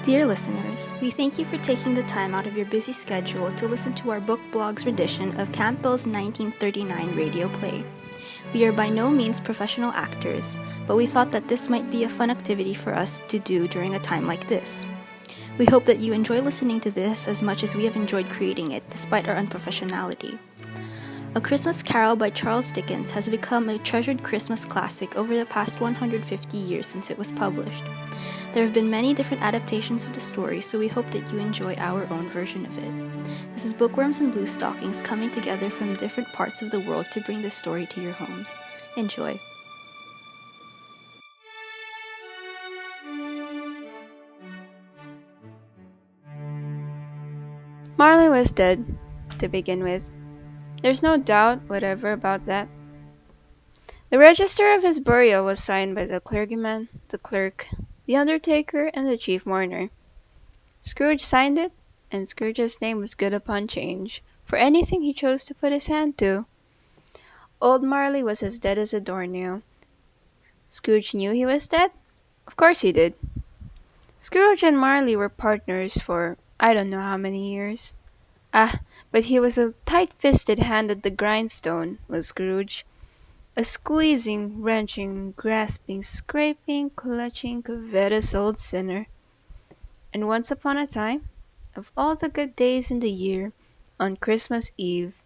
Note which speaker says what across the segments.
Speaker 1: Dear listeners, we thank you for taking the time out of your busy schedule to listen to our book blog's rendition of Campbell's 1939 radio play. We are by no means professional actors, but we thought that this might be a fun activity for us to do during a time like this. We hope that you enjoy listening to this as much as we have enjoyed creating it, despite our unprofessionality. A Christmas Carol by Charles Dickens has become a treasured Christmas classic over the past 150 years since it was published. There have been many different adaptations of the story, so we hope that you enjoy our own version of it. This is Bookworms and Bluestockings coming together from different parts of the world to bring this story to your homes. Enjoy.
Speaker 2: Marley was dead, to begin with. There's no doubt whatever about that. The register of his burial was signed by the clergyman, the clerk, the undertaker, and the chief mourner. Scrooge signed it, and Scrooge's name was good upon change for anything he chose to put his hand to. Old Marley was as dead as a doornail. Scrooge knew he was dead? Of course he did. Scrooge and Marley were partners for I don't know how many years. But he was a tight-fisted hand at the grindstone, was Scrooge. A squeezing, wrenching, grasping, scraping, clutching, covetous old sinner. And once upon a time, of all the good days in the year, on Christmas Eve,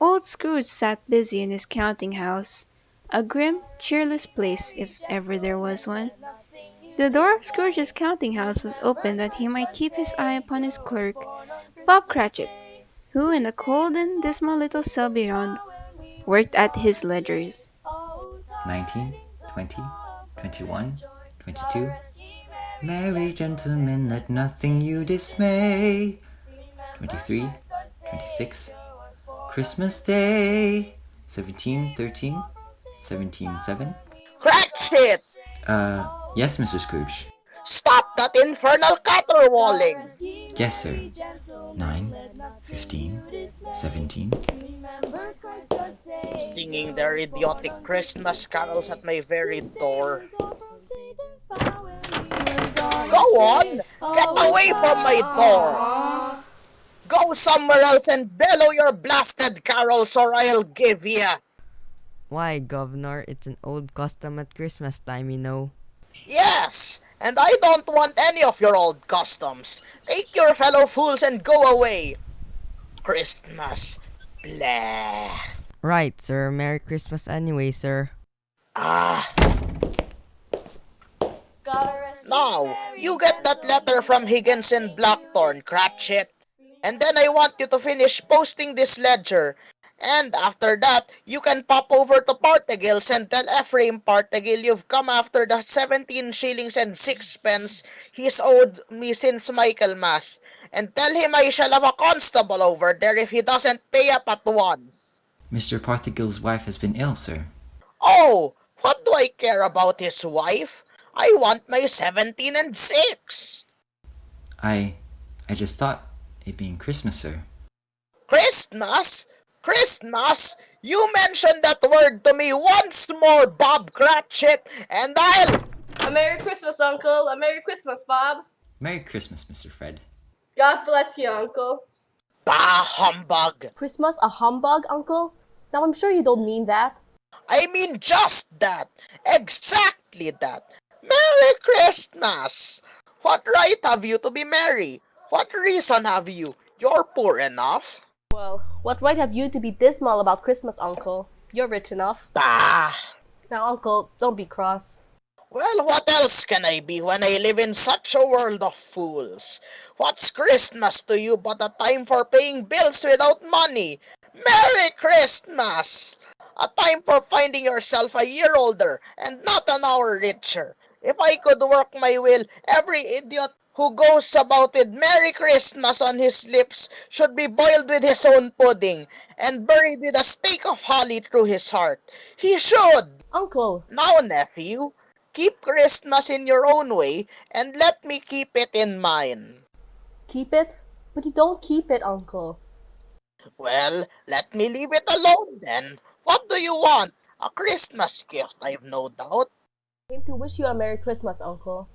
Speaker 2: old Scrooge sat busy in his counting-house, a grim, cheerless place if ever there was one. The door of Scrooge's counting-house was open that he might keep his eye upon his clerk, Bob Cratchit, who in the cold and dismal little cell beyond worked at his ledgers.
Speaker 3: 19, 20, 21, 22. Merry gentlemen, let nothing you dismay. 23, 26. Christmas Day. 17, 13, 17, 7.
Speaker 4: Cratchit!
Speaker 3: Yes, Mr. Scrooge.
Speaker 4: Stop that infernal caterwauling!
Speaker 3: Yes, sir. 9, 15, 17.
Speaker 4: Singing their idiotic Christmas carols at my very door. Go on! Get away from my door! Go somewhere else and bellow your blasted carols or I'll give ya!
Speaker 5: Why, Governor, it's an old custom at Christmas time, you know.
Speaker 4: Yes! And I don't want any of your old customs. Take your fellow fools and go away. Christmas. Blah.
Speaker 5: Right, sir. Merry Christmas anyway, sir.
Speaker 4: Now, you get that letter from Higgins in Blackthorn, Cratchit. And then I want you to finish posting this ledger. And after that, you can pop over to Partagill's and tell Ephraim Partagill you've come after the 17 shillings and 6 pence he's owed me since Michaelmas. And tell him I shall have a constable over there if he doesn't pay up at once.
Speaker 3: Mr. Parthagill's wife has been ill, sir.
Speaker 4: Oh, what do I care about his wife? I want my 17 and 6.
Speaker 3: I just thought, it being Christmas, sir.
Speaker 4: Christmas? Christmas? You mentioned that word to me once more, Bob Cratchit, and I'll...
Speaker 6: A Merry Christmas, Uncle. A Merry Christmas, Bob.
Speaker 3: Merry Christmas, Mr. Fred.
Speaker 6: God bless you, Uncle.
Speaker 4: Bah, humbug.
Speaker 7: Christmas a humbug, Uncle? Now I'm sure you don't mean that.
Speaker 4: I mean just that. Exactly that. Merry Christmas. What right have you to be merry? What reason have you? You're poor enough.
Speaker 7: Well, what right have you to be dismal about Christmas, Uncle? You're rich enough.
Speaker 4: Bah.
Speaker 7: Now, Uncle, don't be cross.
Speaker 4: Well, what else can I be when I live in such a world of fools? What's Christmas to you but a time for paying bills without money? Merry Christmas! A time for finding yourself a year older and not an hour richer. If I could work my will, every idiot who goes about with Merry Christmas on his lips should be boiled with his own pudding and buried with a stake of holly through his heart. He should!
Speaker 7: Uncle!
Speaker 4: Now, nephew, keep Christmas in your own way and let me keep it in mine.
Speaker 7: Keep it? But you don't keep it, Uncle.
Speaker 4: Well, let me leave it alone then. What do you want? A Christmas gift, I've no doubt.
Speaker 7: I came to wish you a Merry Christmas, Uncle.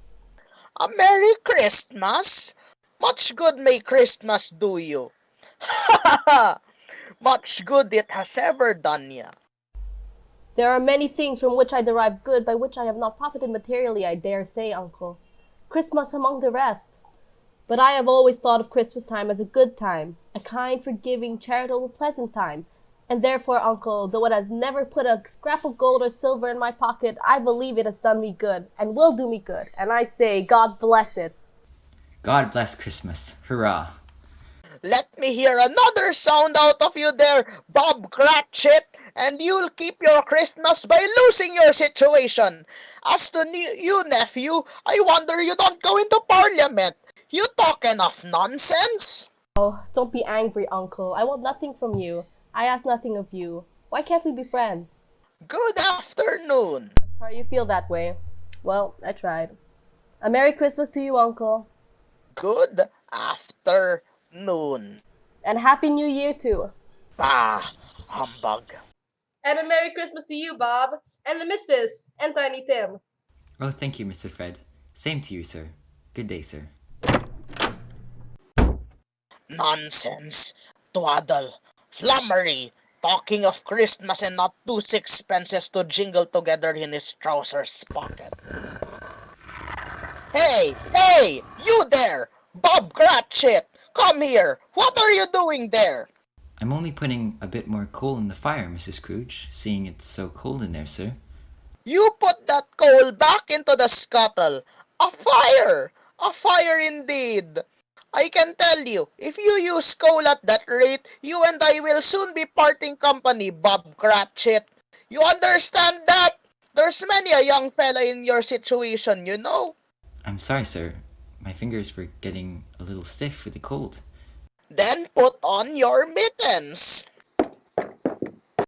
Speaker 4: A Merry Christmas? Much good may Christmas do you. Ha ha ha! Much good it has ever done ya.
Speaker 7: There are many things from which I derive good by which I have not profited materially, I dare say, uncle. Christmas among the rest. But I have always thought of Christmas time as a good time, a kind, forgiving, charitable, pleasant time. And therefore, uncle, though it has never put a scrap of gold or silver in my pocket, I believe it has done me good, and will do me good. And I say, God bless it.
Speaker 3: God bless Christmas. Hurrah.
Speaker 4: Let me hear another sound out of you there, Bob Cratchit, and you'll keep your Christmas by losing your situation. As to you, nephew, I wonder you don't go into Parliament. You talk enough nonsense.
Speaker 7: Oh, don't be angry, uncle. I want nothing from you. I ask nothing of you. Why can't we be friends?
Speaker 4: Good afternoon.
Speaker 7: I'm sorry you feel that way. Well, I tried. A Merry Christmas to you, uncle.
Speaker 4: Good afternoon.
Speaker 7: And Happy New Year, too.
Speaker 4: Ah, humbug.
Speaker 6: And a Merry Christmas to you, Bob. And the Missus. And Tiny Tim.
Speaker 3: Oh, thank you, Mr. Fred. Same to you, sir. Good day, sir.
Speaker 4: Nonsense. Twaddle. Flummery. Talking of Christmas and not 2 sixpences to jingle together in his trousers pocket. Hey, you there! Bob Cratchit! Come here! What are you doing there?
Speaker 3: I'm only putting a bit more coal in the fire, Mrs. Scrooge, seeing it's so cold in there, sir.
Speaker 4: You put that coal back into the scuttle. A fire! A fire indeed! I can tell you, if you use coal at that rate, you and I will soon be parting company, Bob Cratchit. You understand that? There's many a young fella in your situation, you know.
Speaker 3: I'm sorry, sir. My fingers were getting a little stiff with the cold.
Speaker 4: Then put on your mittens.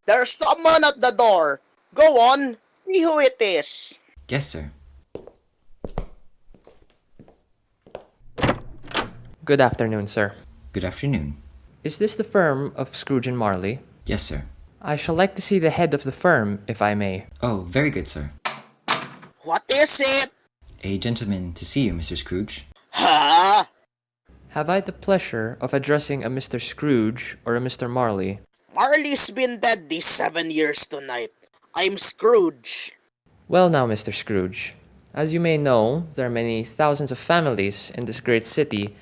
Speaker 4: There's someone at the door. Go on, see who it is.
Speaker 3: Yes, sir.
Speaker 8: Good afternoon, sir.
Speaker 3: Good afternoon.
Speaker 8: Is this the firm of Scrooge and Marley?
Speaker 3: Yes, sir.
Speaker 8: I shall like to see the head of the firm, if I may.
Speaker 3: Oh, very good, sir.
Speaker 4: What is it?
Speaker 3: A gentleman to see you, Mr. Scrooge.
Speaker 4: Huh?
Speaker 8: Have I the pleasure of addressing a Mr. Scrooge or a Mr. Marley?
Speaker 4: Marley's been dead these 7 years tonight. I'm Scrooge.
Speaker 8: Well now, Mr. Scrooge, as you may know, there are many thousands of families in this great city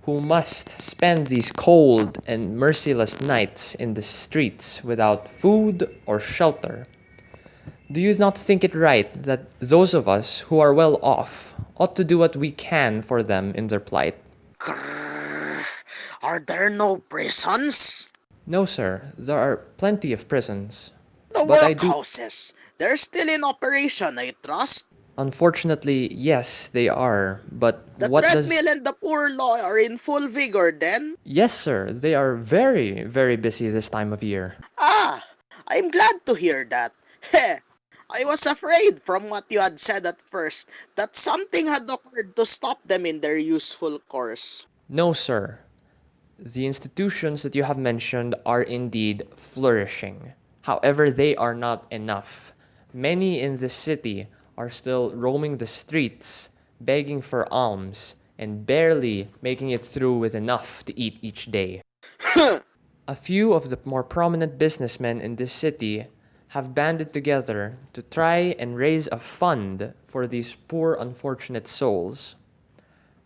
Speaker 8: who must spend these cold and merciless nights in the streets without food or shelter. Do you not think it right that those of us who are well off ought to do what we can for them in their plight?
Speaker 4: Grrr. Are there no prisons?
Speaker 8: No, sir. There are plenty of prisons.
Speaker 4: The
Speaker 8: But
Speaker 4: workhouses. They're still in operation, I trust.
Speaker 8: Unfortunately, yes, they are. But
Speaker 4: The
Speaker 8: what does...
Speaker 4: treadmill and the poor law are in full vigor then?
Speaker 8: Yes, sir. They are very, very busy this time of year.
Speaker 4: Ah, I'm glad to hear that. Heh, I was afraid from what you had said at first that something had occurred to stop them in their useful course.
Speaker 8: No, sir. The institutions that you have mentioned are indeed flourishing. However, they are not enough. Many in this city are still roaming the streets, begging for alms, and barely making it through with enough to eat each day. A few of the more prominent businessmen in this city have banded together to try and raise a fund for these poor unfortunate souls.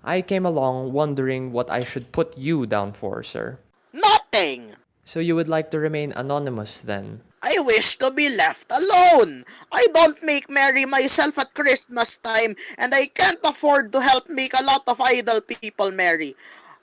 Speaker 8: I came along wondering what I should put you down for, sir.
Speaker 4: Nothing!
Speaker 8: So you would like to remain anonymous then?
Speaker 4: I wish to be left alone. I don't make merry myself at Christmas time, and I can't afford to help make a lot of idle people merry.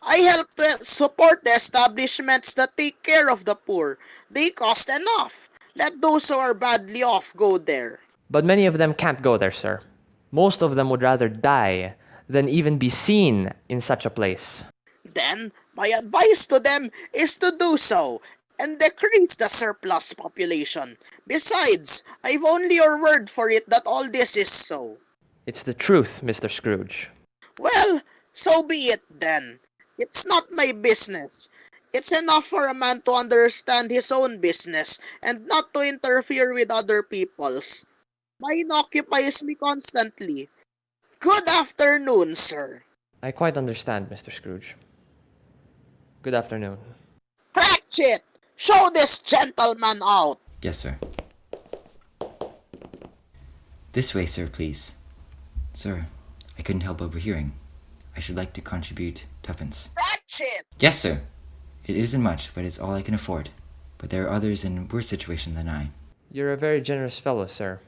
Speaker 4: I help to support the establishments that take care of the poor. They cost enough. Let those who are badly off go there.
Speaker 8: But many of them can't go there, sir. Most of them would rather die than even be seen in such a place.
Speaker 4: Then, my advice to them is to do so, and decrease the surplus population. Besides, I've only your word for it that all this is so.
Speaker 8: It's the truth, Mr. Scrooge.
Speaker 4: Well, so be it then. It's not my business. It's enough for a man to understand his own business and not to interfere with other people's. Mine occupies me constantly. Good afternoon, sir.
Speaker 8: I quite understand, Mr. Scrooge. Good afternoon.
Speaker 4: Cratchit, show this gentleman out.
Speaker 3: Yes, sir. This way, sir, please. Sir, I couldn't help overhearing. I should like to contribute tuppence.
Speaker 4: Cratchit!
Speaker 3: Yes, sir. It isn't much, but it's all I can afford. But there are others in worse situation than I.
Speaker 8: You're a very generous fellow, sir.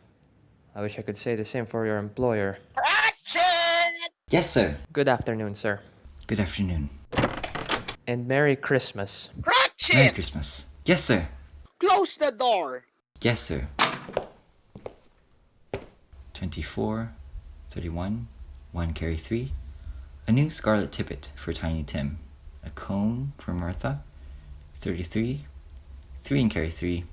Speaker 8: I wish I could say the same for your employer.
Speaker 4: Cratchit!
Speaker 3: Yes, sir.
Speaker 8: Good afternoon, sir.
Speaker 3: Good afternoon.
Speaker 8: And Merry Christmas.
Speaker 4: Cratchit!
Speaker 3: Merry Christmas. Yes, sir.
Speaker 4: Close the door.
Speaker 3: Yes, sir. 24, 31, 1 carry 3. A new scarlet tippet for Tiny Tim. A comb for Martha. 33, 3 and carry 3.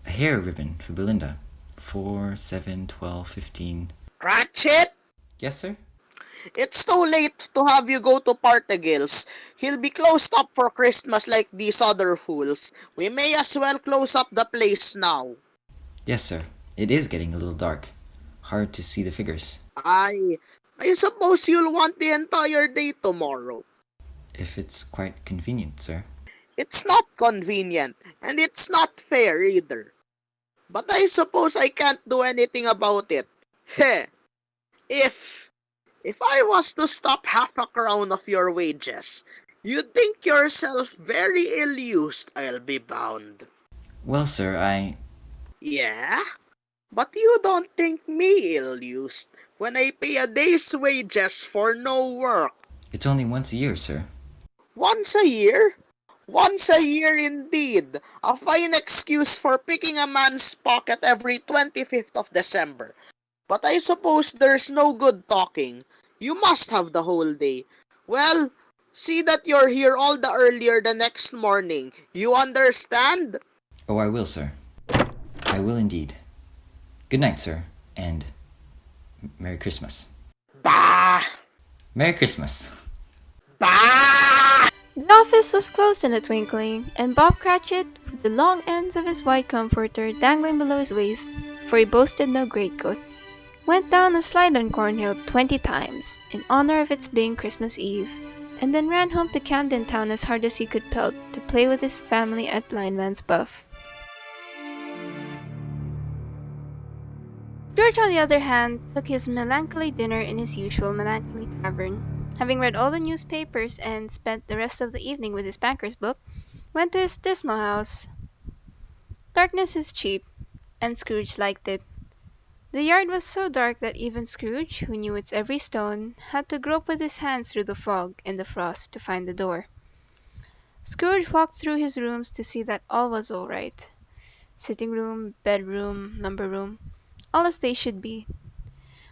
Speaker 3: A hair ribbon for Belinda. 4, 7, 12, 15.
Speaker 4: Cratchit!
Speaker 3: Yes, sir?
Speaker 4: It's too late to have you go to Partigil's. He'll be closed up for Christmas like these other fools. We may as well close up the place now.
Speaker 3: Yes, sir. It is getting a little dark. Hard to see the figures.
Speaker 4: I suppose you'll want the entire day tomorrow.
Speaker 3: If it's quite convenient, sir.
Speaker 4: It's not convenient, and it's not fair either. But I suppose I can't do anything about it. Heh. If I was to stop half a crown of your wages, you'd think yourself very ill-used, I'll be bound.
Speaker 3: Well, sir,
Speaker 4: Yeah? But you don't think me ill-used when I pay a day's wages for no work.
Speaker 3: It's only once a year, sir.
Speaker 4: Once a year? Once a year indeed. A fine excuse for picking a man's pocket every 25th of December. But I suppose there's no good talking. You must have the whole day. Well, see that you're here all the earlier the next morning. You understand?
Speaker 3: Oh, I will, sir. I will indeed. Good night, sir, and Merry Christmas.
Speaker 4: Bah!
Speaker 3: Merry Christmas.
Speaker 4: Bah!
Speaker 2: The office was closed in a twinkling, and Bob Cratchit, with the long ends of his white comforter dangling below his waist, for he boasted no greatcoat, went down a slide on Cornhill 20 times, in honor of its being Christmas Eve, and then ran home to Camden Town as hard as he could pelt to play with his family at Blindman's Buff. George, on the other hand, took his melancholy dinner in his usual melancholy tavern. Having read all the newspapers and spent the rest of the evening with his banker's book, went to his dismal house. Darkness is cheap, and Scrooge liked it. The yard was so dark that even Scrooge, who knew its every stone, had to grope with his hands through the fog and the frost to find the door. Scrooge walked through his rooms to see that all was all right. Sitting room, bedroom, lumber room, all as they should be.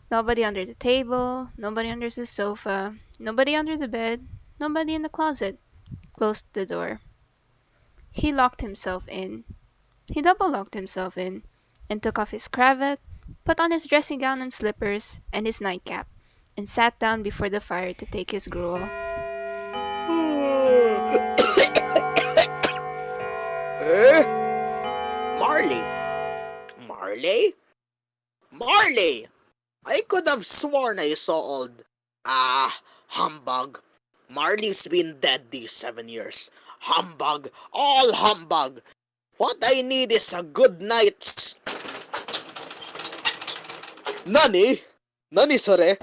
Speaker 2: Nobody under the table, nobody under the sofa, nobody under the bed, nobody in the closet. Closed the door. He locked himself in. He double-locked himself in, and took off his cravat, put on his dressing gown and slippers, and his nightcap, and sat down before the fire to take his gruel.
Speaker 4: Marley? Marley? Marley! I could have sworn I saw old. Humbug. Marley's been dead these 7 years. Humbug. All humbug. What I need is a good night's... Nani? Nani, sore?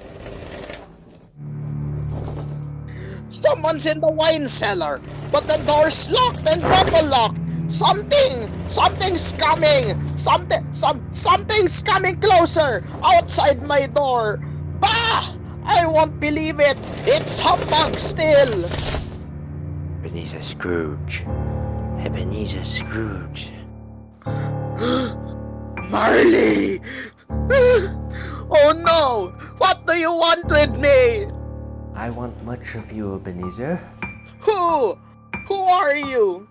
Speaker 4: Someone's in the wine cellar, but the door's locked and double-locked. Something's coming. Something's coming closer outside my door. Bah! I won't believe it. It's humbug still.
Speaker 9: Ebeneezer Scrooge. Ebeneezer Scrooge.
Speaker 4: Marley! Oh no! What do you want with me?
Speaker 9: I want much of you, Ebeneezer.
Speaker 4: Who? Who are you?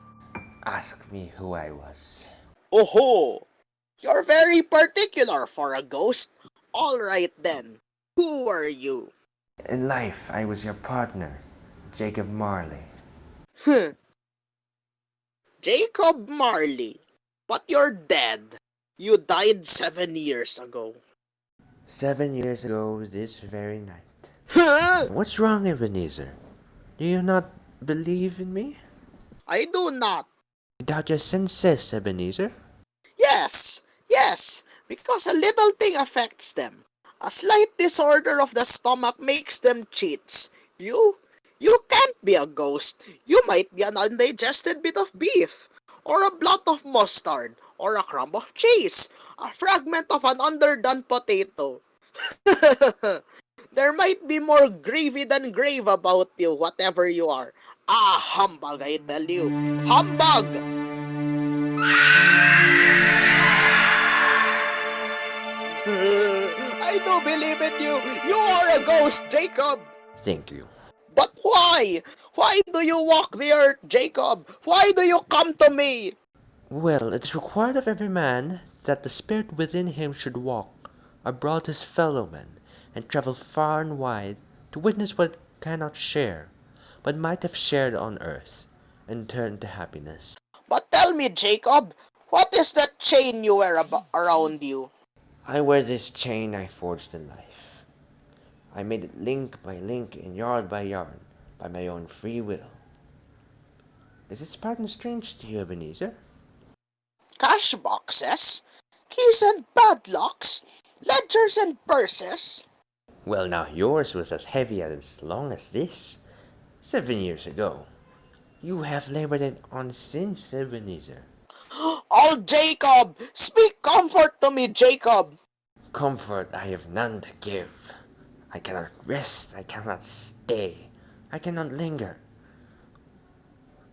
Speaker 9: Ask me who I was.
Speaker 4: Oh-ho! You're very particular for a ghost. All right then. Who are you?
Speaker 9: In life, I was your partner, Jacob Marley.
Speaker 4: Jacob Marley. But you're dead. You died 7 years ago.
Speaker 9: 7 years ago this very night.
Speaker 4: Huh?
Speaker 9: What's wrong, Ebeneezer? Do you not believe in me?
Speaker 4: I do not.
Speaker 9: You doubt your senses, Ebeneezer?
Speaker 4: Yes, yes, because a little thing affects them. A slight disorder of the stomach makes them cheats. You can't be a ghost. You might be an undigested bit of beef, or a blot of mustard, or a crumb of cheese, a fragment of an underdone potato. There might be more gravy than grave about you, whatever you are. Ah, humbug, I tell you. Humbug! I do believe in you. You are a ghost, Jacob.
Speaker 9: Thank you.
Speaker 4: But why? Why do you walk the earth, Jacob? Why do you come to me?
Speaker 9: Well, it is required of every man that the spirit within him should walk abroad his fellow men, and travel far and wide to witness what it cannot share, but might have shared on earth, and turn to happiness.
Speaker 4: But tell me, Jacob, what is that chain you wear around you?
Speaker 9: I wear this chain I forged in life. I made it link by link and yard by yard by my own free will. Is this pattern strange to you, Ebeneezer?
Speaker 4: Cash boxes? Keys and padlocks? Ledgers and purses?
Speaker 9: Well, now yours was as heavy as long as this. 7 years ago. You have labored it on since, Ebeneezer.
Speaker 4: Oh, Jacob! Speak comfort to me, Jacob!
Speaker 9: Comfort I have none to give. I cannot rest, I cannot stay, I cannot linger.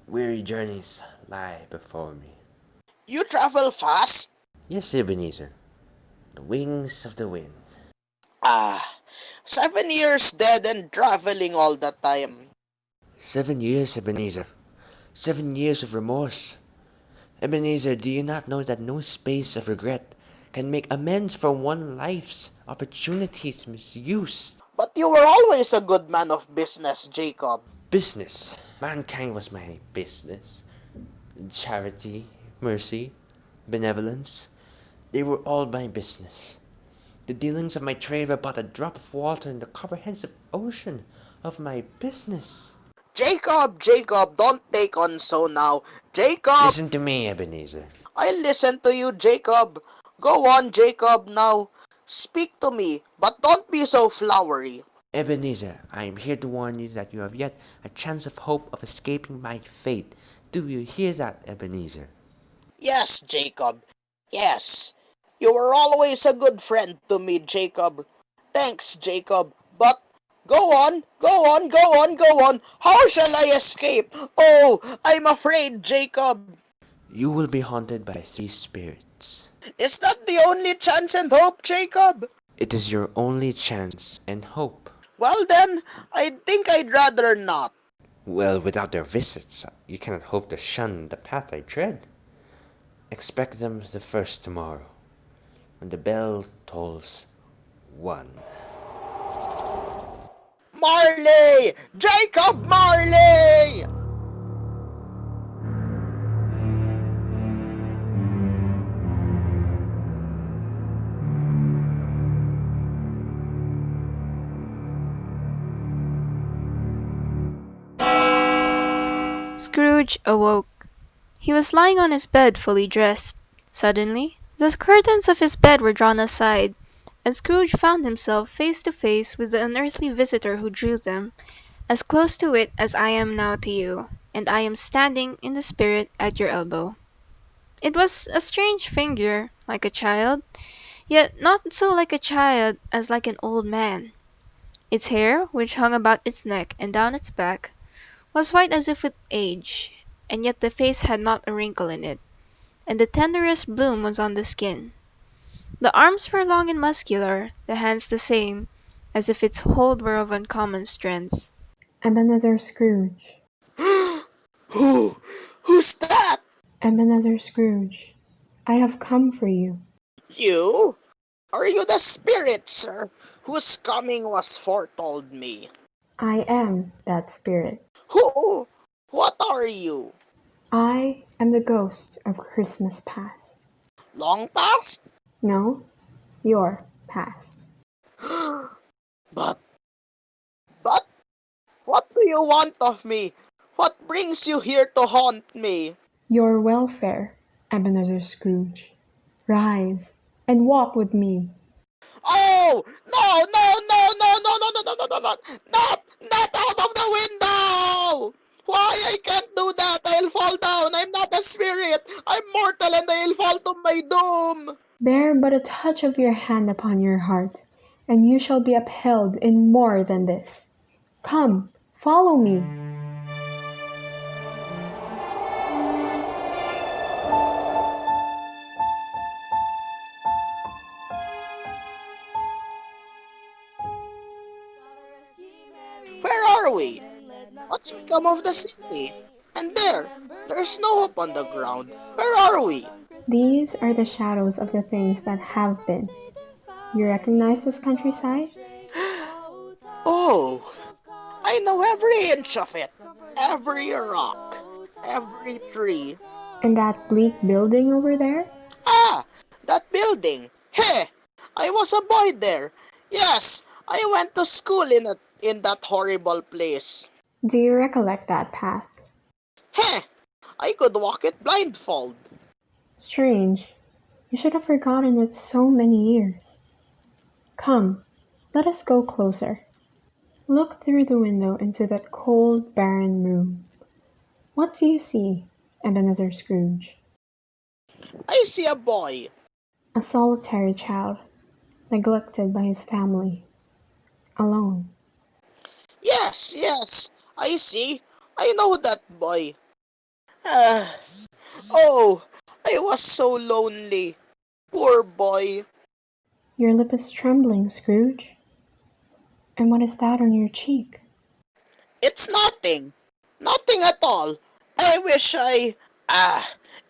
Speaker 9: Weary journeys lie before me.
Speaker 4: You travel fast?
Speaker 9: Yes, Ebeneezer, the wings of the wind.
Speaker 4: Ah, 7 years dead and traveling all the time.
Speaker 9: 7 years, Ebeneezer. 7 years of remorse. Ebeneezer, do you not know that no space of regret can make amends for one life's opportunities misused?
Speaker 4: But you were always a good man of business, Jacob.
Speaker 9: Business. Mankind was my business. Charity, mercy, benevolence, they were all my business. The dealings of my trade were but a drop of water in the comprehensive ocean of my business.
Speaker 4: Jacob, Jacob, don't take on so now. Jacob!
Speaker 9: Listen to me, Ebeneezer.
Speaker 4: I listen to you, Jacob. Go on, Jacob, now. Speak to me, but don't be so flowery.
Speaker 9: Ebeneezer, I am here to warn you that you have yet a chance of hope of escaping my fate. Do you hear that, Ebeneezer?
Speaker 4: Yes, Jacob. Yes. You were always a good friend to me, Jacob. Thanks, Jacob. But go on, go on, go on, go on. How shall I escape? Oh, I'm afraid, Jacob.
Speaker 9: You will be haunted by 3 spirits.
Speaker 4: Is that the only chance and hope, Jacob?
Speaker 9: It is your only chance and hope.
Speaker 4: Well then, I think I'd rather not.
Speaker 9: Well, without their visits, you cannot hope to shun the path I tread. Expect them the first tomorrow, when the bell tolls 1.
Speaker 4: Marley! Jacob Marley!
Speaker 2: Scrooge awoke. He was lying on his bed fully dressed. Suddenly, the curtains of his bed were drawn aside, and Scrooge found himself face to face with the unearthly visitor who drew them, as close to it as I am now to you, and I am standing in the spirit at your elbow. It was a strange figure, like a child, yet not so like a child as like an old man. Its hair, which hung about its neck and down its back, was white as if with age, and yet the face had not a wrinkle in it, and the tenderest bloom was on the skin. The arms were long and muscular, the hands the same, as if its hold were of uncommon strength.
Speaker 10: Ebenezer Scrooge.
Speaker 4: Who's that?
Speaker 10: Ebenezer Scrooge. I have come for you.
Speaker 4: You? Are you the spirit, sir, whose coming was foretold me?
Speaker 10: I am that spirit.
Speaker 4: Who? What are you?
Speaker 10: I am the ghost of Christmas past.
Speaker 4: Long past?
Speaker 10: No, your past.
Speaker 4: But, but, what do you want of me? What brings you here to haunt me?
Speaker 10: Your welfare, Ebenezer Scrooge. Rise and walk with me.
Speaker 4: Oh! No, no, no, no, no, no, no, no, no, no, no! Not out of the window! Why I can't do that? I'll fall down. I'm not a spirit. I'm mortal and I'll fall to my doom.
Speaker 10: Bear but a touch of your hand upon your heart, and you shall be upheld in more than this. Come, follow me.
Speaker 4: Where are we? What's become of the city? And there's snow up on the ground. Where are we?
Speaker 10: These are the shadows of the things that have been. You recognize this countryside?
Speaker 4: Oh, I know every inch of it. Every rock. Every tree.
Speaker 10: And that bleak building over there?
Speaker 4: Ah, that building. Hey, I was a boy there. Yes, I went to school in that horrible place.
Speaker 10: Do you recollect that path?
Speaker 4: Heh, I could walk it blindfold.
Speaker 10: Strange. You should have forgotten it so many years. Come, let us go closer. Look through the window into that cold, barren room. What do you see, Ebenezer Scrooge?
Speaker 4: I see a boy.
Speaker 10: A solitary child, neglected by his family, alone.
Speaker 4: Yes, I see. I know that boy. Ah, oh, I was so lonely. Poor boy.
Speaker 10: Your lip is trembling, Scrooge. And what is that on your cheek?
Speaker 4: It's nothing. Nothing at all. I wish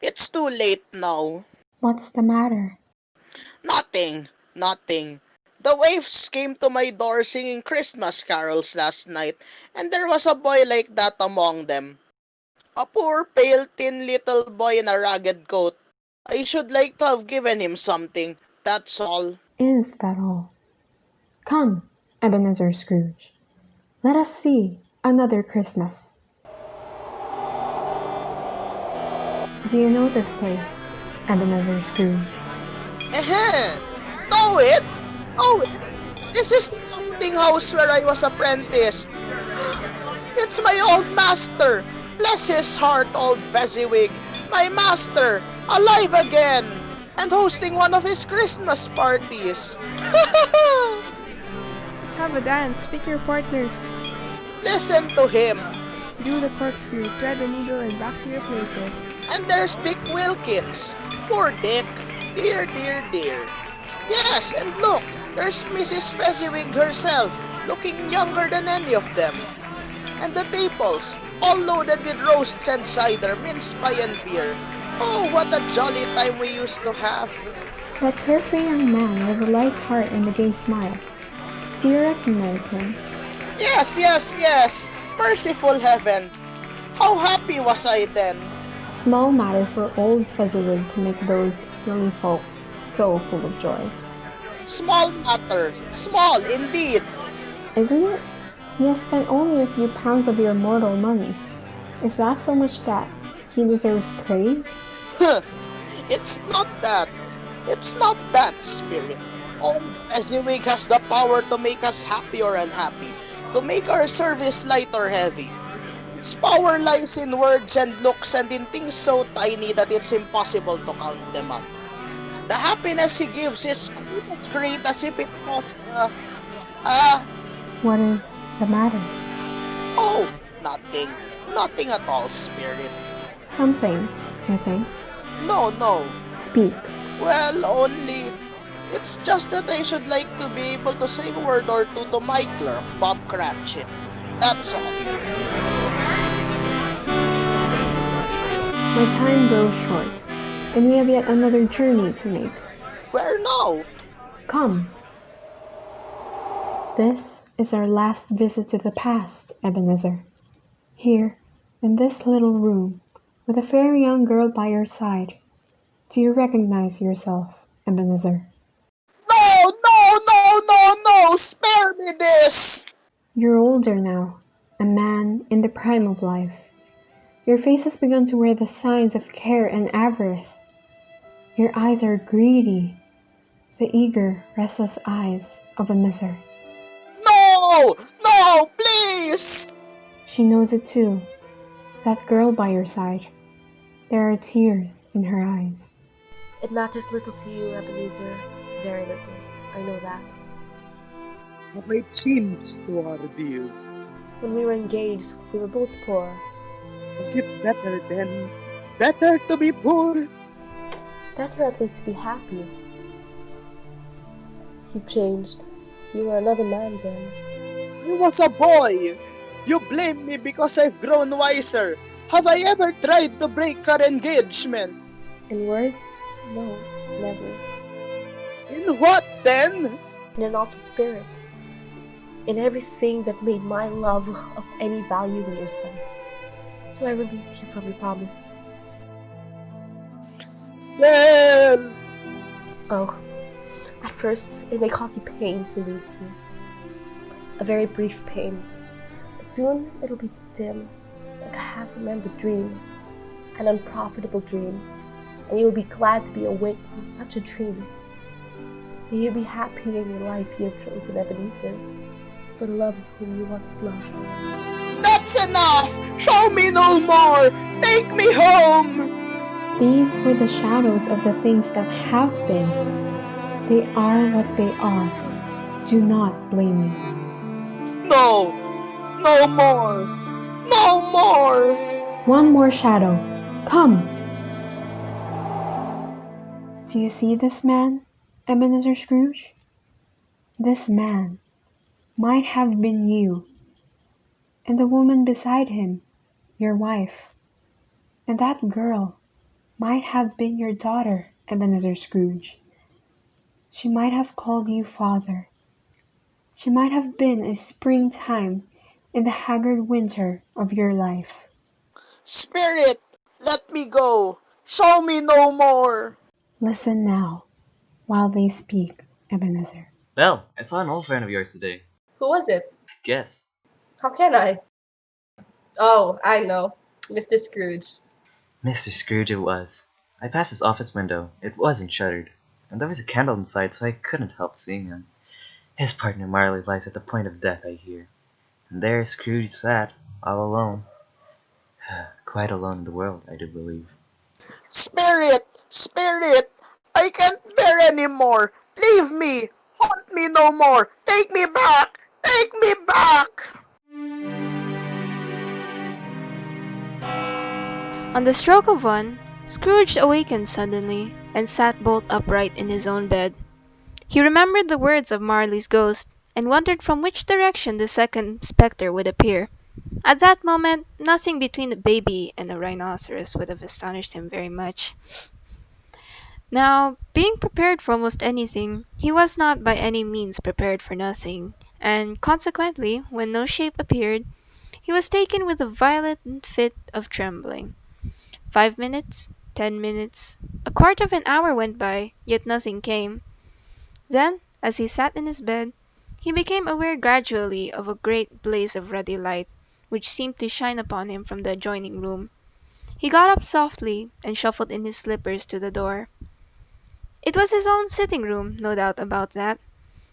Speaker 4: it's too late now.
Speaker 10: What's the matter?
Speaker 4: Nothing. The waifs came to my door singing Christmas carols last night, and there was a boy like that among them. A poor, pale, thin little boy in a ragged coat. I should like to have given him something, that's all.
Speaker 10: Is that all? Come, Ebenezer Scrooge. Let us see another Christmas. Do you know this place, Ebenezer Scrooge?
Speaker 4: Know it? This is the counting house where I was apprenticed. It's my old master. Bless his heart, old Fezziwig. My master, alive again, and hosting one of his Christmas parties.
Speaker 11: Let's have a dance. Pick your partners.
Speaker 4: Listen to him.
Speaker 11: Do the corkscrew, thread the needle, and back to your places.
Speaker 4: And there's Dick Wilkins. Poor Dick. Dear. Yes, and look, there's Mrs. Fezziwig herself, looking younger than any of them. And the tables, all loaded with roasts and cider, mince pie and beer. Oh, what a jolly time we used to have.
Speaker 10: That carefree young man with a light heart and a gay smile. Do you recognize him?
Speaker 4: Yes. Merciful heaven. How happy was I then?
Speaker 10: Small matter for old Fezziwig to make those silly folks so full of joy.
Speaker 4: Small matter. Small indeed.
Speaker 10: Isn't it? He has spent only a few pounds of your mortal money. Is that so much that he deserves praise?
Speaker 4: It's not that. It's not that, Spirit. Old Fezziwig has the power to make us happy or unhappy, to make our service light or heavy. His power lies in words and looks and in things so tiny that it's impossible to count them up. The happiness he gives is quite as great as if it was,
Speaker 10: What is the matter?
Speaker 4: Oh, nothing. Nothing at all, Spirit.
Speaker 10: Something, I think.
Speaker 4: No.
Speaker 10: Speak.
Speaker 4: Well, only... It's just that I should like to be able to say a word or two to my clerk, Bob Cratchit. That's all.
Speaker 10: My time grows short, and we have yet another journey to make.
Speaker 4: Where now?
Speaker 10: Come. This is our last visit to the past, Ebenezer. Here, in this little room, with a fair young girl by your side. Do you recognize yourself, Ebenezer?
Speaker 4: No! No! Spare me this!
Speaker 10: You're older now, a man in the prime of life. Your face has begun to wear the signs of care and avarice. Your eyes are greedy, the eager, restless eyes of a miser.
Speaker 4: No! No! Please!
Speaker 10: She knows it too, that girl by your side. There are tears in her eyes.
Speaker 7: It matters little to you, Ebeneezer. Very little. I know that.
Speaker 4: Have I changed toward you?
Speaker 7: When we were engaged, we were both poor.
Speaker 4: Was it better then? Better to be poor?
Speaker 7: Better at least to be happy. You've changed. You were another man then.
Speaker 4: I was a boy. You blame me because I've grown wiser. Have I ever tried to break our engagement?
Speaker 7: In words? No, never.
Speaker 4: In what then?
Speaker 7: In an altered spirit. In everything that made my love of any value in your sight. So I release you from your promise.
Speaker 4: Well...
Speaker 7: Oh, at first it may cause you pain to lose me. A very brief pain. But soon it'll be dim, like a half-remembered dream. An unprofitable dream. And you will be glad to be awake from such a dream. May you be happy in your life you have chosen Ebeneezer, for the love of whom you once loved.
Speaker 4: That's enough! Show me no more! Take me home!
Speaker 10: These were the shadows of the things that have been. They are what they are. Do not blame me.
Speaker 4: No! No more! No more!
Speaker 10: One more shadow. Come! Do you see this man, Ebenezer Scrooge? This man might have been you, and the woman beside him, your wife, and that girl might have been your daughter, Ebenezer Scrooge. She might have called you father. She might have been a springtime in the haggard winter of your life.
Speaker 4: Spirit, let me go. Show me no more.
Speaker 10: Listen now, while they speak, Ebenezer.
Speaker 12: Well, I saw an old friend of yours today.
Speaker 6: Who was it?
Speaker 12: Guess.
Speaker 6: How can I? Oh, I know. Mr. Scrooge.
Speaker 12: Mr. Scrooge it was. I passed his office window. It wasn't shuttered. And there was a candle inside, so I couldn't help seeing him. His partner Marley lies at the point of death, I hear. And there Scrooge sat, all alone. Quite alone in the world, I do believe.
Speaker 4: Spirit, Spirit, I can't bear any more. Leave me. Haunt me no more. Take me back. Take me back.
Speaker 2: On the stroke of one, Scrooge awakened suddenly and sat bolt upright in his own bed. He remembered the words of Marley's ghost and wondered from which direction the second spectre would appear. At that moment, nothing between a baby and a rhinoceros would have astonished him very much. Now, being prepared for almost anything, he was not by any means prepared for nothing, and consequently, when no shape appeared, he was taken with a violent fit of trembling. 5 minutes, 10 minutes, a quarter of an hour went by, yet nothing came. Then, as he sat in his bed, he became aware gradually of a great blaze of ruddy light, which seemed to shine upon him from the adjoining room. He got up softly and shuffled in his slippers to the door. It was his own sitting room, no doubt about that,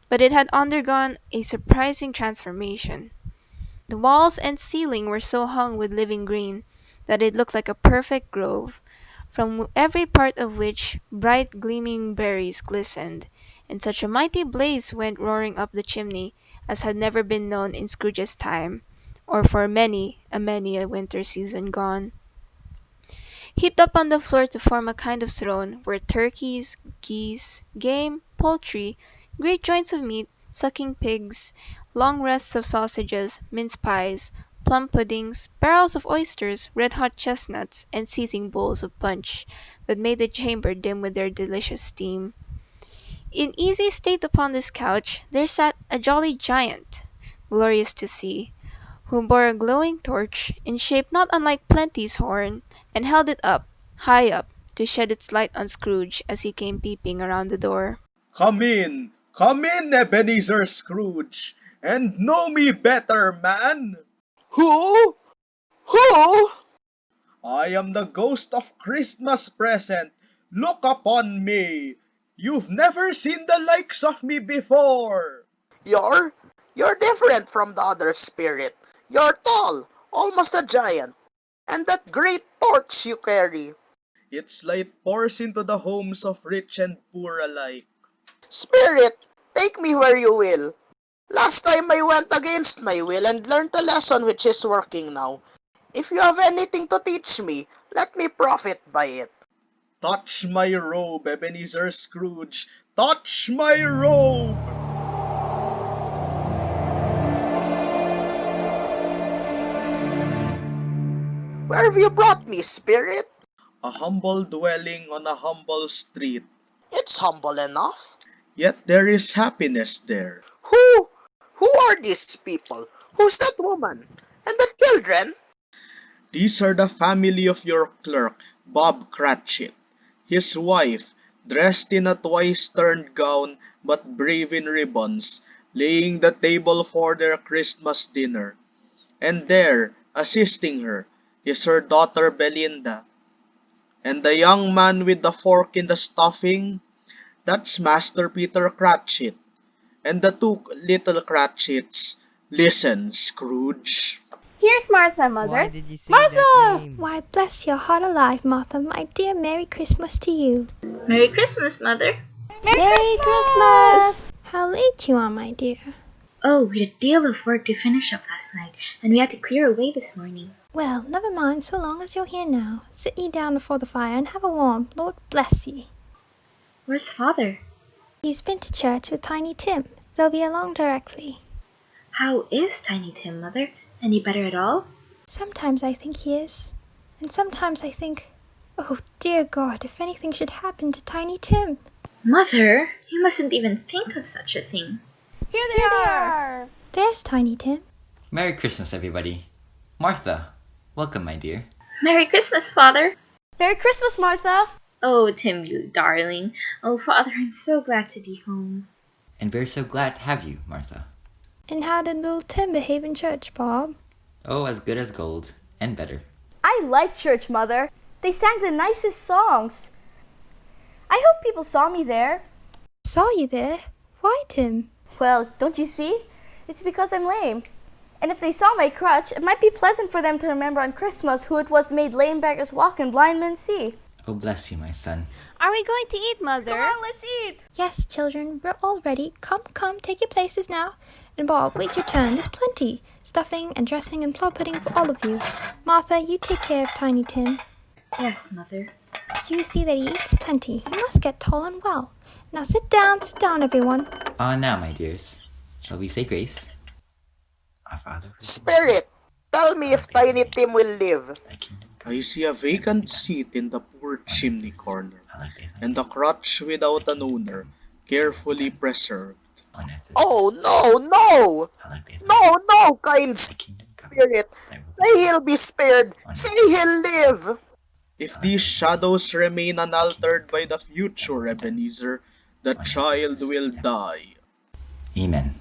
Speaker 2: but it had undergone a surprising transformation. The walls and ceiling were so hung with living green that it looked like a perfect grove, from every part of which bright gleaming berries glistened, and such a mighty blaze went roaring up the chimney as had never been known in Scrooge's time, or for many a winter season gone. Heaped up on the floor to form a kind of throne were turkeys, geese, game, poultry, great joints of meat, sucking pigs, long wreaths of sausages, mince pies, plum puddings, barrels of oysters, red-hot chestnuts, and seething bowls of punch that made the chamber dim with their delicious steam. In easy state upon this couch there sat a jolly giant, glorious to see, who bore a glowing torch, in shape not unlike Plenty's horn, and held it up, high up, to shed its light on Scrooge as he came peeping around the door.
Speaker 13: Come in, Come in, Ebeneezer Scrooge, and know me better, man.
Speaker 4: Who? Who?
Speaker 13: I am the ghost of Christmas present. Look upon me. You've never seen the likes of me before.
Speaker 4: You're different from the other spirit. You're tall, almost a giant. And that great torch you carry.
Speaker 13: Its light pours into the homes of rich and poor alike.
Speaker 4: Spirit, take me where you will. Last time I went against my will and learned a lesson which is working now. If you have anything to teach me, let me profit by it.
Speaker 13: Touch my robe, Ebeneezer Scrooge. Touch my robe.
Speaker 4: Where have you brought me, Spirit?
Speaker 13: A humble dwelling on a humble street.
Speaker 4: It's humble enough.
Speaker 13: Yet there is happiness there.
Speaker 4: Who are these people? Who's that woman? And the children?
Speaker 13: These are the family of your clerk, Bob Cratchit. His wife, dressed in a twice-turned gown but brave in ribbons, laying the table for their Christmas dinner. And there, assisting her, is her daughter Belinda. And the young man with the fork in the stuffing, that's Master Peter Cratchit. And the two little Cratchits. Listen, Scrooge.
Speaker 14: Here's Martha, Mother.
Speaker 5: Why did you say
Speaker 14: Martha!
Speaker 5: that name?
Speaker 1: Why, bless your heart alive, Martha, my dear, Merry Christmas to you.
Speaker 14: Merry Christmas, Mother.
Speaker 7: Merry Christmas!
Speaker 1: How late you are, my dear.
Speaker 14: Oh, we had a deal of work to finish up last night, and we had to clear away this morning.
Speaker 1: Well, never mind, so long as you're here now. Sit ye down before the fire and have a warm. Lord bless ye.
Speaker 14: Where's Father?
Speaker 1: He's been to church with Tiny Tim. They'll be along directly.
Speaker 14: How is Tiny Tim, Mother? Any better at all?
Speaker 1: Sometimes I think he is. And sometimes I think, oh dear God, if anything should happen to Tiny Tim.
Speaker 14: Mother, you mustn't even think of such a thing.
Speaker 7: Here they are!
Speaker 1: There's Tiny Tim.
Speaker 3: Merry Christmas, everybody. Martha, welcome, my dear.
Speaker 14: Merry Christmas, Father.
Speaker 7: Merry Christmas, Martha!
Speaker 14: Oh, Tim, you darling. Oh, Father, I'm so glad to be home.
Speaker 3: And we're so glad to have you, Martha.
Speaker 1: And how did little Tim behave in church, Bob?
Speaker 3: Oh, as good as gold, and better.
Speaker 15: I like church, Mother. They sang the nicest songs. I hope people saw me there.
Speaker 1: Saw you there? Why, Tim?
Speaker 15: Well, don't you see? It's because I'm lame. And if they saw my crutch, it might be pleasant for them to remember on Christmas who it was made lame beggars walk and blind men see.
Speaker 3: Oh, bless you, my son.
Speaker 14: Are we going to eat, Mother?
Speaker 15: Come on, let's eat!
Speaker 1: Yes, children, we're all ready. Come, take your places now. And Bob, wait your turn. There's plenty. Stuffing and dressing and plum pudding for all of you. Martha, you take care of Tiny Tim.
Speaker 14: Yes, Mother.
Speaker 1: You see that he eats plenty. He must get tall and well. Now sit down, everyone.
Speaker 3: Now, my dears, shall we say grace? Our Father.
Speaker 4: Spirit, tell me if Tiny Tim will live.
Speaker 13: I see a vacant seat in the poor chimney corner, and a crutch without an owner, carefully preserved.
Speaker 4: Oh, no! No, kind Spirit. Say he'll be spared. Say he'll live.
Speaker 13: If these shadows remain unaltered by the future, Ebeneezer, the child will die.
Speaker 3: Amen.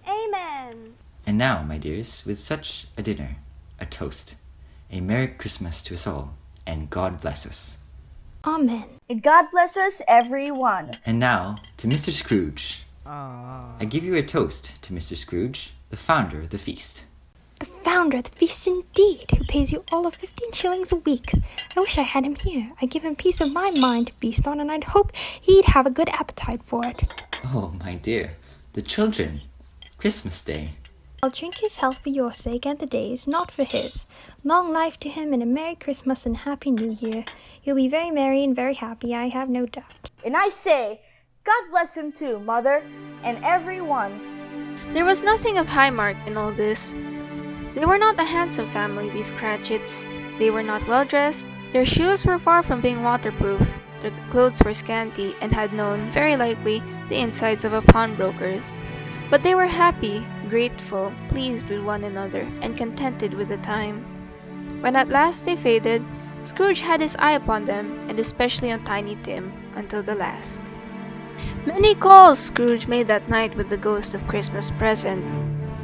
Speaker 14: Amen.
Speaker 3: And now, my dears, with such a dinner, a toast, a Merry Christmas to us all, and God bless us.
Speaker 1: Amen.
Speaker 15: And God bless us, everyone.
Speaker 3: And now, to Mr. Scrooge.
Speaker 5: Ah.
Speaker 3: I give you a toast to Mr. Scrooge, the founder of the feast.
Speaker 1: The founder of the feast indeed, who pays you all of 15 shillings a week. I wish I had him here. I'd give him peace of my mind to feast on, and I'd hope he'd have a good appetite for it.
Speaker 3: Oh, my dear, the children. Christmas Day.
Speaker 1: I'll drink his health for your sake and the day's, not for his. Long life to him, and a Merry Christmas and Happy New Year. He'll be very merry and very happy, I have no doubt.
Speaker 15: And I say, God bless him too, Mother, and everyone.
Speaker 2: There was nothing of high mark in all this. They were not a handsome family, these Cratchits. They were not well dressed. Their shoes were far from being waterproof. Their clothes were scanty and had known, very likely, the insides of a pawnbroker's. But they were happy, grateful, pleased with one another, and contented with the time. When at last they faded, Scrooge had his eye upon them, and especially on Tiny Tim, until the last. Many calls Scrooge made that night with the ghost of Christmas present.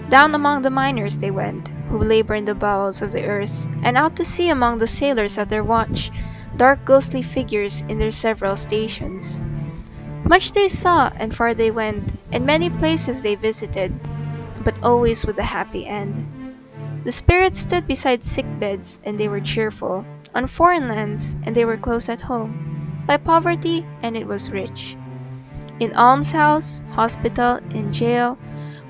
Speaker 2: Down among the miners they went, who labor in the bowels of the earth, and out to sea among the sailors at their watch, dark ghostly figures in their several stations. Much they saw, and far they went, and many places they visited, but always with a happy end. The spirits stood beside sick beds, and they were cheerful, on foreign lands, and they were close at home, by poverty, and it was rich. In almshouse, hospital, and jail,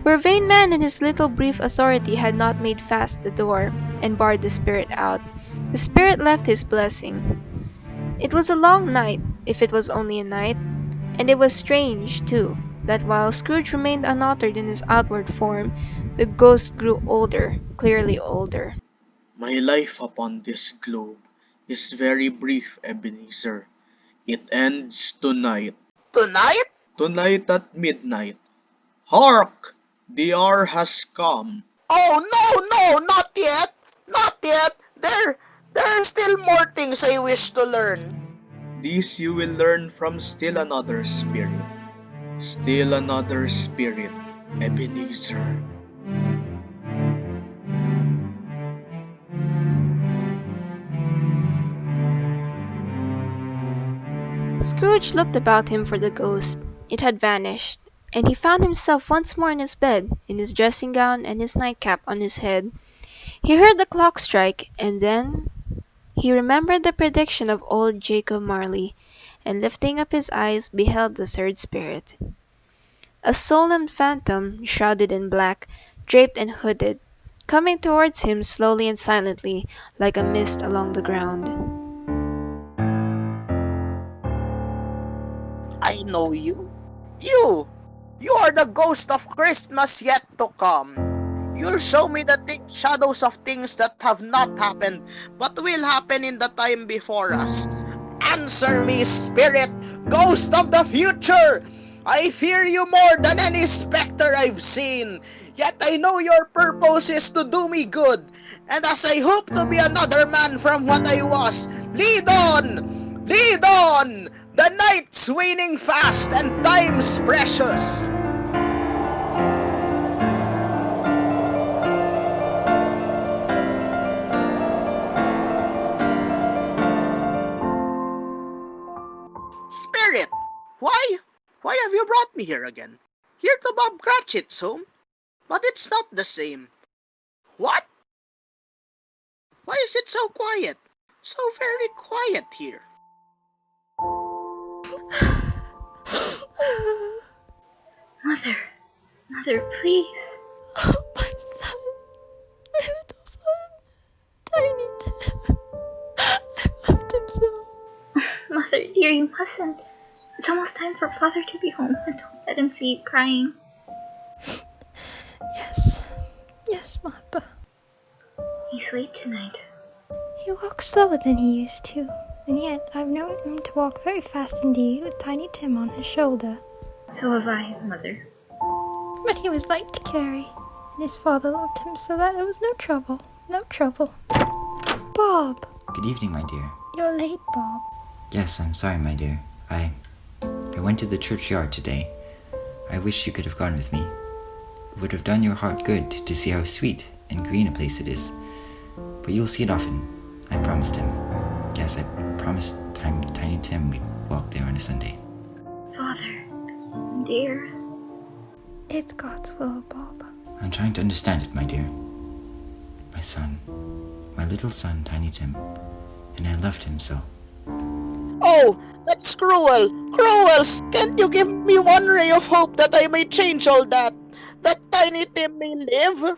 Speaker 2: where vain man in his little brief authority had not made fast the door, and barred the spirit out, the spirit left his blessing. It was a long night, if it was only a night, and it was strange, too, that while Scrooge remained unaltered in his outward form, the ghost grew older, clearly older.
Speaker 13: My life upon this globe is very brief, Ebeneezer. It ends tonight.
Speaker 4: Tonight?
Speaker 13: Tonight at midnight. Hark! The hour has come.
Speaker 4: Oh, no, not yet. Not yet. There are still more things I wish to learn.
Speaker 13: This you will learn from still another spirit. Still another spirit, Ebenezer.
Speaker 2: Scrooge looked about him for the ghost. It had vanished, and he found himself once more in his bed, in his dressing gown and his nightcap on his head. He heard the clock strike, and then he remembered the prediction of old Jacob Marley, and lifting up his eyes beheld the third spirit. A solemn phantom, shrouded in black, draped and hooded, coming towards him slowly and silently, like a mist along the ground.
Speaker 4: I know you. You are the ghost of Christmas yet to come. You'll show me the shadows of things that have not happened, but will happen in the time before us. Answer me, spirit, ghost of the future! I fear you more than any specter I've seen. Yet I know your purpose is to do me good. And as I hope to be another man from what I was, lead on! Lead on! The night's waning fast and time's precious. Spirit, why have you brought me here again? Here to Bob Cratchit's home? But it's not the same. What? Why is it so quiet? So very quiet here.
Speaker 14: Mother, please.
Speaker 15: Oh, my son. My little son. Tiny Tim. I loved him so.
Speaker 14: Mother, dear, you mustn't. It's almost time for Father to be home, and don't let him see you crying.
Speaker 15: Yes, Martha.
Speaker 14: He's late tonight.
Speaker 15: He walks slower than he used to, and yet I've known him to walk very fast indeed with Tiny Tim on his shoulder.
Speaker 14: So have I, Mother.
Speaker 15: But he was light to carry, and his father loved him so that it was no trouble. Bob!
Speaker 3: Good evening, my dear.
Speaker 15: You're late, Bob.
Speaker 3: Yes, I'm sorry, my dear. I went to the churchyard today. I wish you could have gone with me. It would have done your heart good to see how sweet and green a place it is. But you'll see it often. I promised him. Yes, I promised Tiny Tim we'd walk there on a Sunday.
Speaker 14: Father, dear.
Speaker 15: It's God's will, Bob.
Speaker 3: I'm trying to understand it, my dear. My son. My little son, Tiny Tim. And I loved him so.
Speaker 4: Oh, that's cruel! Cruel! Can't you give me one ray of hope that I may change all that? That Tiny Tim may live?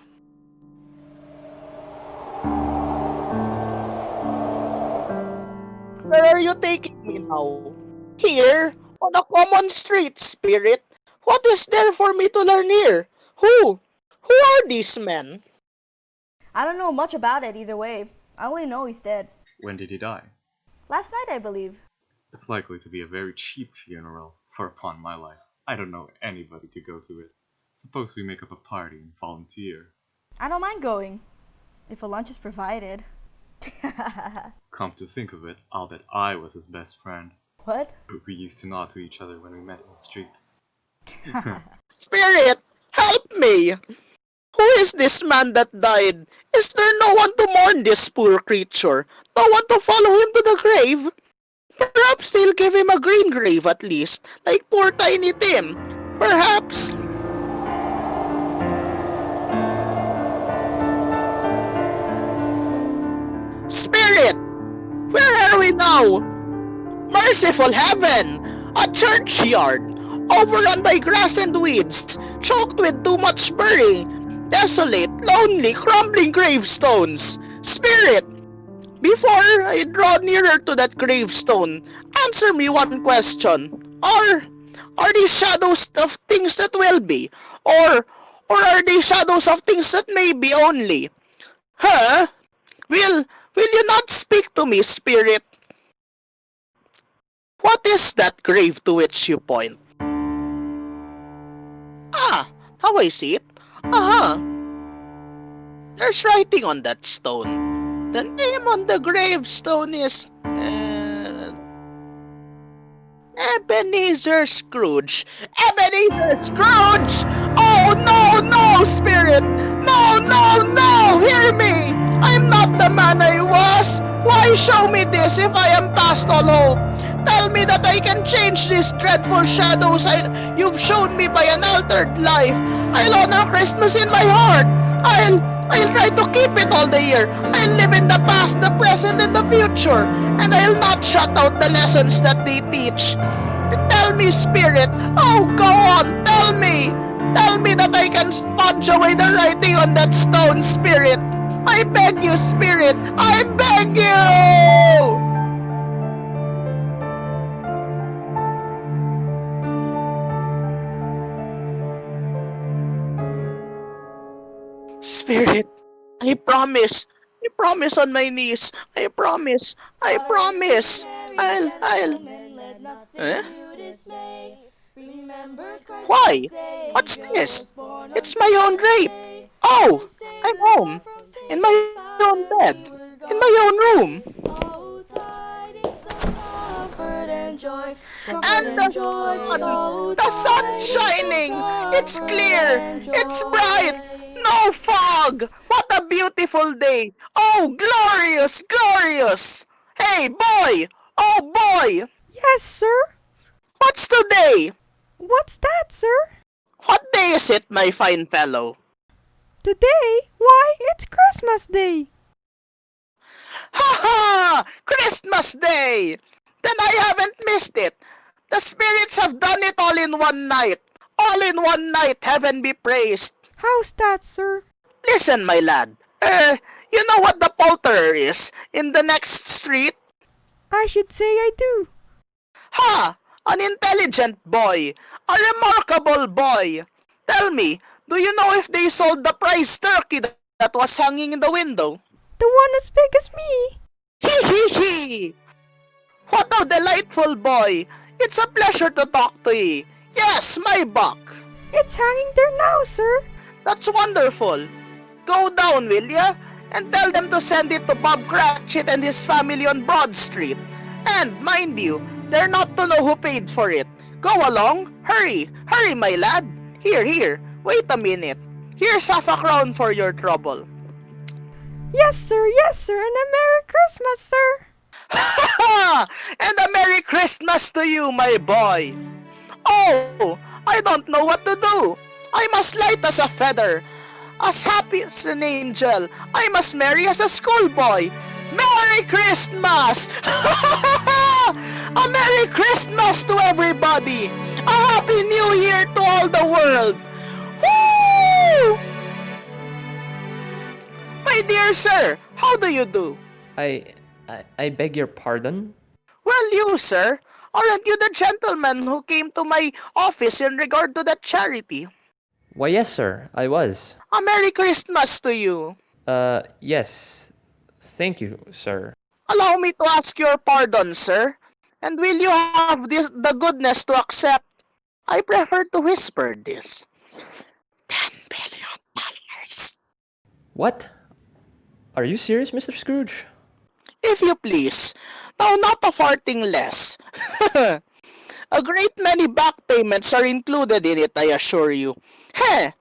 Speaker 4: Where are you taking me now? Here? On a common street, spirit? What is there for me to learn here? Who are these men?
Speaker 15: I don't know much about it either way. I only know he's dead.
Speaker 16: When did he die?
Speaker 15: Last night, I believe.
Speaker 16: It's likely to be a very cheap funeral, for upon my life, I don't know anybody to go to it. Suppose we make up a party and volunteer.
Speaker 15: I don't mind going, if a lunch is provided.
Speaker 16: Come to think of it, I'll bet I was his best friend.
Speaker 15: What?
Speaker 16: We used to nod to each other when we met in the street.
Speaker 4: Spirit, help me! Who is this man that died? Is there no one to mourn this poor creature? No one to follow him to the grave? Perhaps they'll give him a green grave at least, like poor Tiny Tim. Perhaps... Spirit! Where are we now? Merciful heaven! A churchyard! Overrun by grass and weeds, choked with too much burying, desolate, lonely, crumbling gravestones. Spirit! Before I draw nearer to that gravestone, answer me one question. Are these shadows of things that will be? Or are they shadows of things that may be only? Huh? Will you not speak to me, Spirit? What is that grave to which you point? Ah, now I see it. Aha! There's writing on that stone. The name on the gravestone is... Ebeneezer Scrooge. Ebeneezer Scrooge! Oh, no, Spirit! No! Hear me! I'm not the man I was! Why show me this if I am past all hope? Tell me that I can change these dreadful shadows you've shown me by an altered life. I'll honor Christmas in my heart. I'll try to keep it all the year. I'll live in the past, the present, and the future. And I'll not shut out the lessons that they teach. Tell me, Spirit. Oh, go on. Tell me. Tell me that I can sponge away the writing on that stone, Spirit. I beg you, Spirit. I beg you! Spirit, I promise on my knees. I promise. I'll. Eh? Why? What's this? It's my own drape. Oh, I'm home. In my own bed. In my own room. And the sun's shining. It's clear. It's bright. No fog! What a beautiful day! Oh, glorious! Hey, boy! Oh, boy!
Speaker 11: Yes, sir?
Speaker 4: What's today?
Speaker 11: What's that, sir?
Speaker 4: What day is it, my fine fellow?
Speaker 11: Today? Why, it's Christmas Day!
Speaker 4: Ha! Christmas Day! Then I haven't missed it. The spirits have done it all in one night. All in one night, heaven be praised.
Speaker 11: How's that, sir?
Speaker 4: Listen, my lad. You know what the poulterer is in the next street?
Speaker 11: I should say I do.
Speaker 4: Ha! An intelligent boy. A remarkable boy. Tell me, do you know if they sold the prize turkey that was hanging in the window?
Speaker 11: The one as big as me.
Speaker 4: Hee! What a delightful boy. It's a pleasure to talk to ye. Yes, my buck.
Speaker 11: It's hanging there now, sir.
Speaker 4: That's wonderful. Go down, will ya? And tell them to send it to Bob Cratchit and his family on Broad Street. And, mind you, they're not to know who paid for it. Go along. Hurry, my lad. Here. Wait a minute. Here's half a crown for your trouble.
Speaker 11: Yes, sir. And a Merry Christmas, sir.
Speaker 4: Ha! And a Merry Christmas to you, my boy. Oh, I don't know what to do. I'm as light as a feather, as happy as an angel. I'm as merry as a schoolboy. Merry Christmas! A Merry Christmas to everybody! A Happy New Year to all the world! Woo! My dear sir, how do you do?
Speaker 8: I beg your pardon?
Speaker 4: Well, you, sir, aren't you the gentleman who came to my office in regard to that charity?
Speaker 8: Why, yes, sir, I was.
Speaker 4: A Merry Christmas to you.
Speaker 8: Yes. Thank you, sir.
Speaker 4: Allow me to ask your pardon, sir. And will you have the goodness to accept? I prefer to whisper this. $10 billion.
Speaker 8: What? Are you serious, Mr. Scrooge?
Speaker 4: If you please. Now, not a farthing less. A great many back payments are included in it, I assure you. Heh!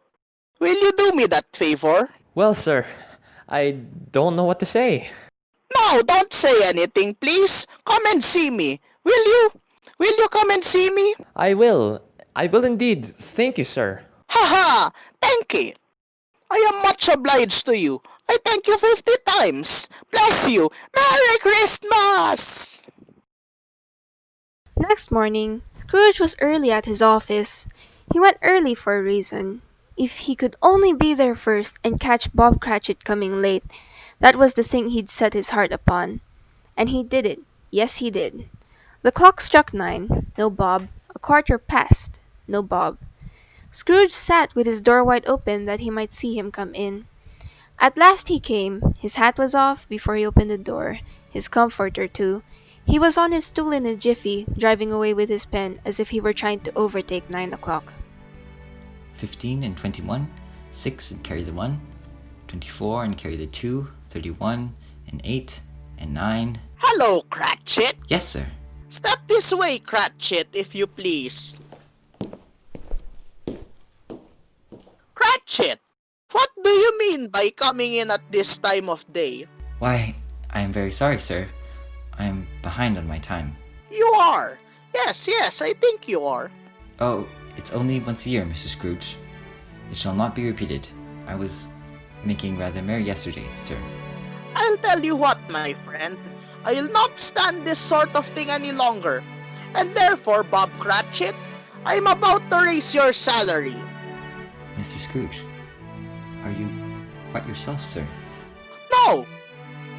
Speaker 4: Will you do me that favor?
Speaker 8: Well, sir, I don't know what to say.
Speaker 4: No, don't say anything, please. Come and see me. Will you? Will you come and see me?
Speaker 8: I will. I will indeed. Thank you, sir.
Speaker 4: Ha ha! Thank you. I am much obliged to you. I thank you 50 times. Bless you. Merry Christmas!
Speaker 2: Next morning, Scrooge was early at his office. He went early for a reason. If he could only be there first and catch Bob Cratchit coming late, that was the thing he'd set his heart upon. And he did it. Yes, he did. The clock struck 9. No Bob. A quarter past. No Bob. Scrooge sat with his door wide open that he might see him come in. At last he came. His hat was off before he opened the door, his comforter too. He was on his stool in a jiffy, driving away with his pen as if he were trying to overtake 9 o'clock.
Speaker 3: 15 and 21, 6 and carry the 1, 24 and carry the 2, 31 and 8 and 9.
Speaker 4: Hello, Cratchit.
Speaker 3: Yes, sir.
Speaker 4: Step this way, Cratchit, if you please. Cratchit, what do you mean by coming in at this time of day?
Speaker 3: Why, I am very sorry, sir. I am behind on my time.
Speaker 4: You are. Yes, I think you are.
Speaker 3: Oh, it's only once a year, Mr. Scrooge. It shall not be repeated. I was making rather merry yesterday, sir.
Speaker 4: I'll tell you what, my friend. I'll not stand this sort of thing any longer. And therefore, Bob Cratchit, I'm about to raise your salary.
Speaker 3: Mr. Scrooge, are you quite yourself, sir?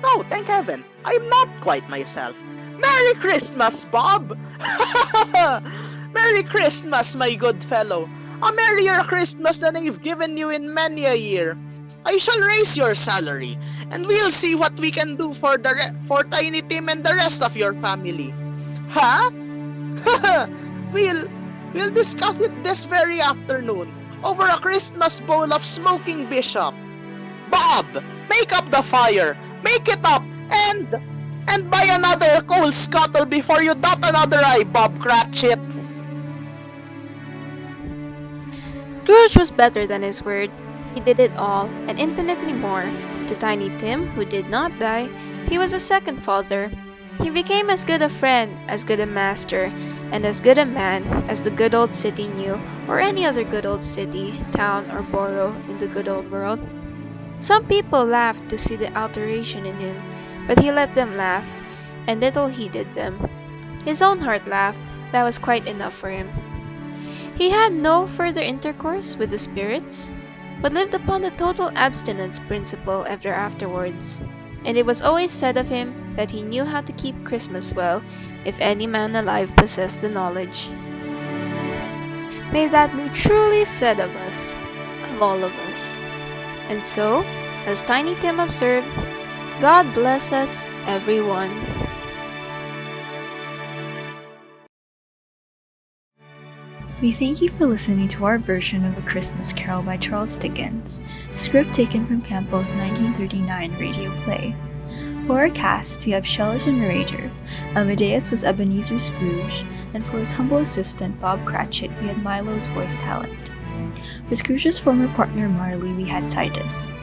Speaker 4: No, thank heaven. I'm not quite myself. Merry Christmas, Bob! Merry Christmas, my good fellow. A merrier Christmas than I've given you in many a year. I shall raise your salary, and we'll see what we can do for Tiny Tim and the rest of your family. Huh? We'll discuss it this very afternoon over a Christmas bowl of smoking bishop. Bob, make up the fire. Make it up, and buy another coal scuttle before you dot another I, Bob Cratchit.
Speaker 2: Scrooge was better than his word. He did it all, and infinitely more. To Tiny Tim, who did not die, he was a second father. He became as good a friend, as good a master, and as good a man as the good old city knew, or any other good old city, town, or borough in the good old world. Some people laughed to see the alteration in him, but he let them laugh, and little heeded them. His own heart laughed. That was quite enough for him. He had no further intercourse with the spirits, but lived upon the total abstinence principle ever afterwards. And it was always said of him that he knew how to keep Christmas well, if any man alive possessed the knowledge. May that be truly said of us, of all of us. And so, as Tiny Tim observed, God bless us, everyone.
Speaker 1: We thank you for listening to our version of A Christmas Carol by Charles Dickens, script taken from Campbell's 1939 radio play. For our cast, we have Ciel as the narrator, Amadeus was Ebeneezer Scrooge, and for his humble assistant Bob Cratchit, we had Milo's voice talent. For Scrooge's former partner Marley, we had Titus.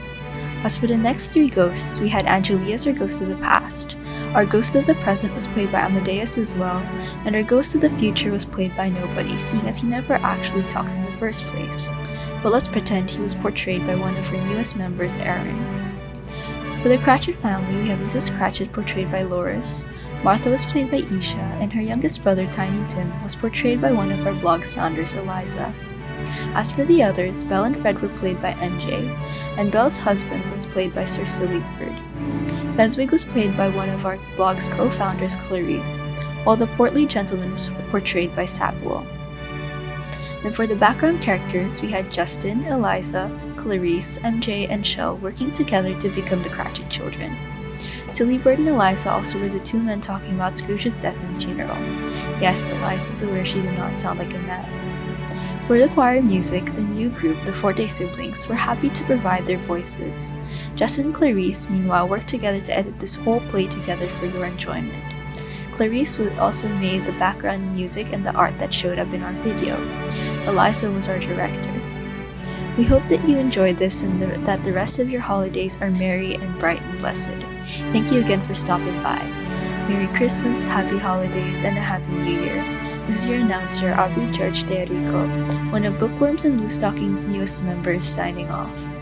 Speaker 1: As for the next 3 ghosts, we had Angelia as our ghost of the past. Our ghost of the present was played by Amadeus as well, and our ghost of the future was played by nobody, seeing as he never actually talked in the first place. But let's pretend he was portrayed by one of our newest members, Aaron. For the Cratchit family, we have Mrs. Cratchit portrayed by Loris, Martha was played by Isha, and her youngest brother, Tiny Tim, was portrayed by one of our blog's founders, Eliza. As for the others, Belle and Fred were played by MJ, and Belle's husband was played by Sir Sillybird. Fezwig was played by one of our blog's co-founders, Clarice, while the portly gentleman was portrayed by Samuel. Then for the background characters, we had Justin, Eliza, Clarice, MJ, and Ciel working together to become the Cratchit children. Sillybird and Eliza also were the 2 men talking about Scrooge's death and funeral. Yes, Eliza's aware she did not sound like a man. For the choir music, the new group, the Forte siblings, were happy to provide their voices. Justin and Clarice, meanwhile, worked together to edit this whole play together for your enjoyment. Clarice also made the background music and the art that showed up in our video. Eliza was our director. We hope that you enjoyed this and that the rest of your holidays are merry and bright and blessed. Thank you again for stopping by. Merry Christmas, Happy Holidays, and a Happy New Year. This is your announcer, Aubrey George Teorico, one of Bookworms and Bluestockings' newest members, signing off.